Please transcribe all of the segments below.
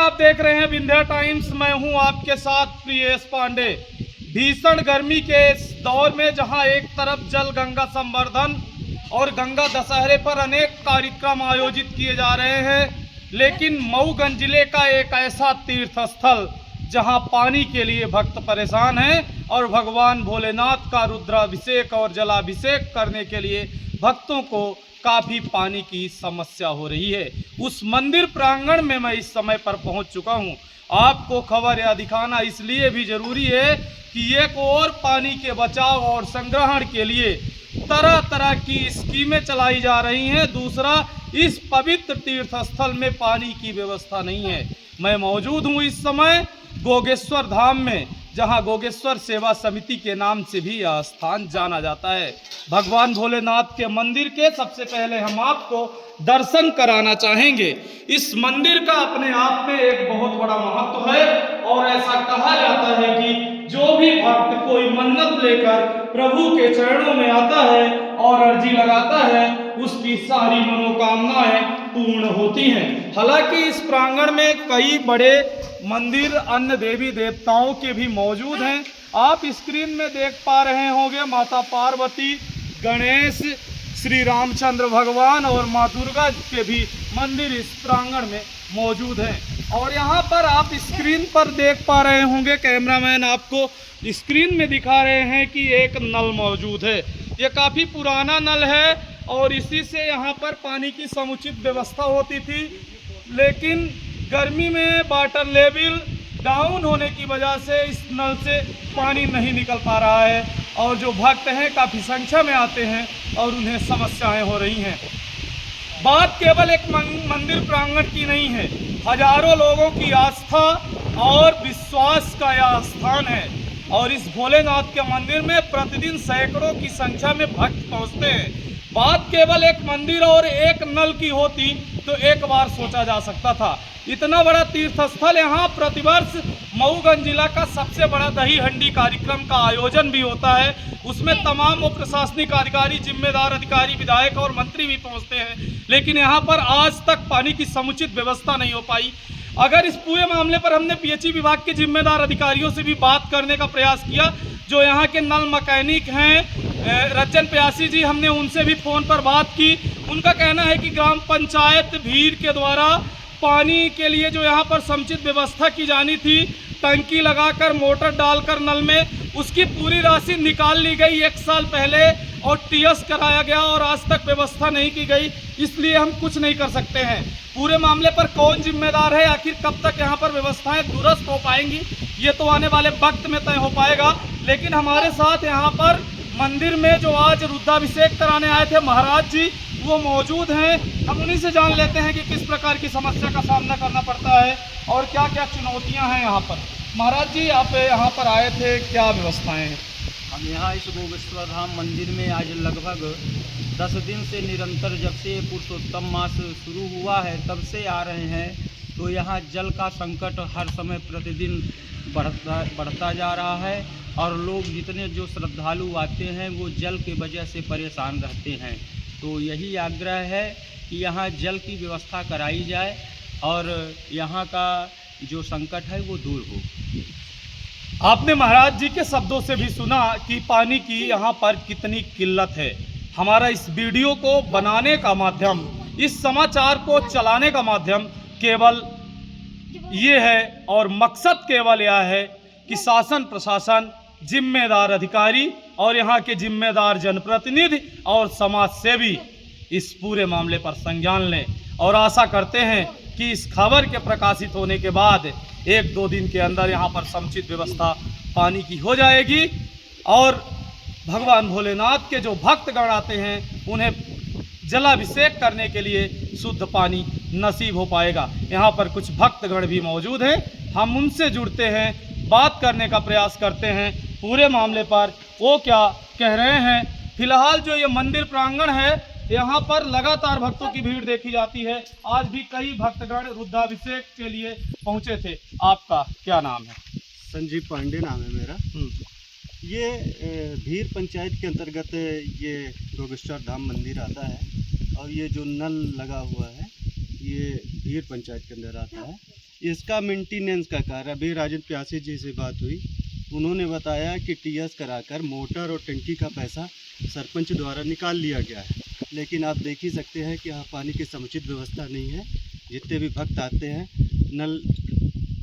आप देख रहे हैं विंध्या टाइम्स। मैं हूं आपके साथ प्रियेश पांडे। भीषण गर्मी के इस दौर में जहां एक तरफ जल गंगा संवर्धन और गंगा दशहरे पर अनेक कार्यक्रम आयोजित किए जा रहे हैं, लेकिन मऊगंज जिले का एक ऐसा तीर्थ स्थल जहां पानी के लिए भक्त परेशान हैं और भगवान भोलेनाथ का रुद्राभिषेक और जलाभिषेक करने के लिए भक्तों को काफ़ी पानी की समस्या हो रही है। उस मंदिर प्रांगण में मैं इस समय पर पहुंच चुका हूं। आपको खबर या दिखाना इसलिए भी ज़रूरी है कि एक और पानी के बचाव और संग्रहण के लिए तरह तरह की स्कीमें चलाई जा रही हैं, दूसरा इस पवित्र तीर्थ स्थल में पानी की व्यवस्था नहीं है। मैं मौजूद हूं इस समय गोगेश्वर धाम में, जहां गोगेश्वर सेवा समिति के नाम से भी यह स्थान जाना जाता है। भगवान भोलेनाथ के मंदिर के सबसे पहले हम आपको दर्शन कराना चाहेंगे। इस मंदिर का अपने आप में एक बहुत बड़ा महत्व है और ऐसा कहा जाता है कि जो भी भक्त कोई मन्नत लेकर प्रभु के चरणों में आता है और अर्जी लगाता है, उसकी सारी मनोकामनाएं पूर्ण होती हैं। हालांकि इस प्रांगण में कई बड़े मंदिर अन्य देवी देवताओं के भी मौजूद हैं। आप स्क्रीन में देख पा रहे होंगे माता पार्वती, गणेश, श्री रामचंद्र भगवान और माँ दुर्गा के भी मंदिर इस प्रांगण में मौजूद हैं। और यहाँ पर आप स्क्रीन पर देख पा रहे होंगे, कैमरामैन आपको स्क्रीन में दिखा रहे हैं कि एक नल मौजूद है। ये काफ़ी पुराना नल है और इसी से यहाँ पर पानी की समुचित व्यवस्था होती थी, लेकिन गर्मी में वाटर लेवल डाउन होने की वजह से इस नल से पानी नहीं निकल पा रहा है और जो भक्त हैं काफ़ी संख्या में आते हैं और उन्हें समस्याएं हो रही हैं। बात केवल एक मंदिर प्रांगण की नहीं है, हजारों लोगों की आस्था और विश्वास का यह स्थान है और इस भोलेनाथ के मंदिर में प्रतिदिन सैकड़ों की संख्या में भक्त पहुंचते हैं। बात केवल एक मंदिर और एक नल की होती तो एक बार सोचा जा सकता था। इतना बड़ा तीर्थ स्थल, यहाँ प्रतिवर्ष मऊगंज जिला का सबसे बड़ा दही हंडी कार्यक्रम का आयोजन भी होता है। उसमें तमाम प्रशासनिक अधिकारी, जिम्मेदार अधिकारी, विधायक और मंत्री भी पहुँचते हैं, लेकिन यहाँ पर आज तक पानी की समुचित व्यवस्था नहीं हो पाई। अगर इस पूरे मामले पर हमने पीएचई विभाग के जिम्मेदार अधिकारियों से भी बात करने का प्रयास किया, जो यहाँ के नल मैकेनिक हैं रचन प्यासी जी, हमने उनसे भी फ़ोन पर बात की। उनका कहना है कि ग्राम पंचायत भीड़ के द्वारा पानी के लिए जो यहाँ पर समुचित व्यवस्था की जानी थी, टंकी लगाकर मोटर डालकर नल में, उसकी पूरी राशि निकाल ली गई 1 साल पहले और टीएस कराया गया और आज तक व्यवस्था नहीं की गई, इसलिए हम कुछ नहीं कर सकते हैं। पूरे मामले पर कौन जिम्मेदार है, आखिर कब तक यहाँ पर व्यवस्थाएं दुरुस्त हो पाएंगी, ये तो आने वाले वक्त में तय हो पाएगा। लेकिन हमारे साथ यहाँ पर मंदिर में जो आज रुद्राभिषेक कराने आए थे महाराज जी, वो मौजूद हैं। हम उन्हीं से जान लेते हैं कि किस प्रकार की समस्या का सामना करना पड़ता है और क्या क्या चुनौतियां हैं यहाँ पर। महाराज जी, आप यहाँ पर आए थे, क्या व्यवस्थाएं हैं? हम यहाँ इस गोगेश्वर धाम मंदिर में आज लगभग 10 दिन से निरंतर, जब से पुरुषोत्तम मास शुरू हुआ है तब से आ रहे हैं। तो यहाँ जल का संकट हर समय प्रतिदिन बढ़ता जा रहा है और लोग जितने जो श्रद्धालु आते हैं वो जल के वजह से परेशान रहते हैं। तो यही आग्रह है कि यहाँ जल की व्यवस्था कराई जाए और यहाँ का जो संकट है वो दूर हो। आपने महाराज जी के शब्दों से भी सुना कि पानी की यहाँ पर कितनी किल्लत है। हमारा इस वीडियो को बनाने का माध्यम, इस समाचार को चलाने का माध्यम केवल ये है और मकसद केवल यह है कि शासन प्रशासन, जिम्मेदार अधिकारी और यहाँ के जिम्मेदार जनप्रतिनिधि और समाज सेवी इस पूरे मामले पर संज्ञान लें और आशा करते हैं कि इस खबर के प्रकाशित होने के बाद 1-2 दिन के अंदर यहाँ पर समुचित व्यवस्था पानी की हो जाएगी और भगवान भोलेनाथ के जो भक्तगण आते हैं उन्हें जलाभिषेक करने के लिए शुद्ध पानी नसीब हो पाएगा। यहाँ पर कुछ भक्तगण भी मौजूद हैं, हम उनसे जुड़ते हैं, बात करने का प्रयास करते हैं पूरे मामले पर, वो क्या कह रहे हैं। फिलहाल जो ये मंदिर प्रांगण है, यहाँ पर लगातार भक्तों की भीड़ देखी जाती है। आज भी कई भक्तगण रुद्राभिषेक के लिए पहुँचे थे। आपका क्या नाम है? संजीव पांडे नाम है मेरा। ये भीर पंचायत के अंतर्गत ये गोगेश्वर धाम मंदिर आता है और ये जो नल लगा हुआ है ये भीर पंचायत के अंदर आता है। इसका मेंटेनेंस का कार्य, अभी राजेंद्र प्यासी जी से बात हुई, उन्होंने बताया कि टीएस कराकर मोटर और टंकी का पैसा सरपंच द्वारा निकाल लिया गया है। लेकिन आप देख ही सकते हैं कि यहाँ पानी की समुचित व्यवस्था नहीं है। जितने भी भक्त आते हैं नल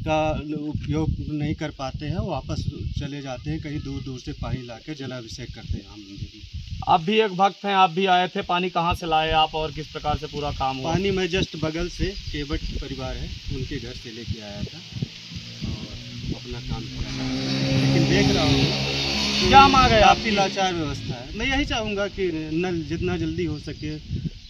का उपयोग नहीं कर पाते हैं, वापस चले जाते हैं, कहीं दूर दूर से पानी लाकर जलाभिषेक करते हैं हम मंदिर में। आप भी एक भक्त हैं, आप भी आए थे, पानी कहाँ से लाए आप और किस प्रकार से पूरा काम हुआ? पानी मैं जस्ट बगल से केवट परिवार है उनके घर से लेके आया था और अपना काम किया, लेकिन देख रहा हूँ क्या मांग है काफ़ी लाचार व्यवस्था है। मैं यही चाहूँगा कि नल जितना जल्दी हो सके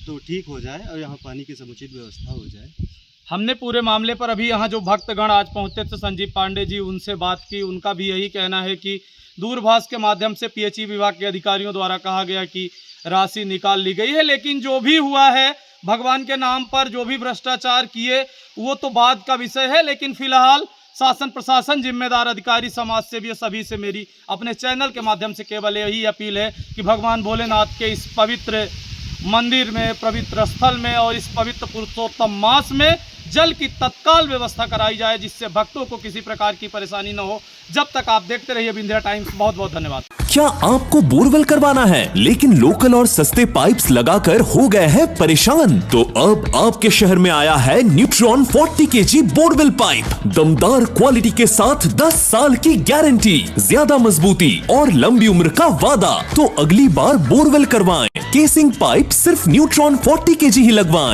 तो ठीक हो जाए और यहाँ पानी की समुचित व्यवस्था हो जाए। हमने पूरे मामले पर अभी यहाँ जो भक्तगण आज पहुँचे थे संजीव पांडे जी, उनसे बात की। उनका भी यही कहना है कि दूरभाष के माध्यम से पीएचई विभाग के अधिकारियों द्वारा कहा गया कि राशि निकाल ली गई है, लेकिन जो भी हुआ है भगवान के नाम पर जो भी भ्रष्टाचार किए वो तो बाद का विषय है। लेकिन फिलहाल शासन प्रशासन, जिम्मेदार अधिकारी, समाज सेवी सभी से मेरी अपने चैनल के माध्यम से केवल यही अपील है कि भगवान भोलेनाथ के इस पवित्र मंदिर में, पवित्र स्थल में और इस पवित्र पुरुषोत्तम मास में जल की तत्काल व्यवस्था कराई जाए, जिससे भक्तों को किसी प्रकार की परेशानी न हो। जब तक आप देखते रहिए विंध्या टाइम्स। बहुत बहुत धन्यवाद। क्या आपको बोरवेल करवाना है लेकिन लोकल और सस्ते पाइप्स लगाकर हो गए हैं परेशान? तो अब आपके शहर में आया है न्यूट्रॉन 40 kg बोरवेल पाइप। दमदार क्वालिटी के साथ 10 साल की गारंटी, ज्यादा मजबूती और लंबी उम्र का वादा। तो अगली बार बोरवेल करवाएं, केसिंग पाइप सिर्फ न्यूट्रॉन 40 kg ही लगवाएं।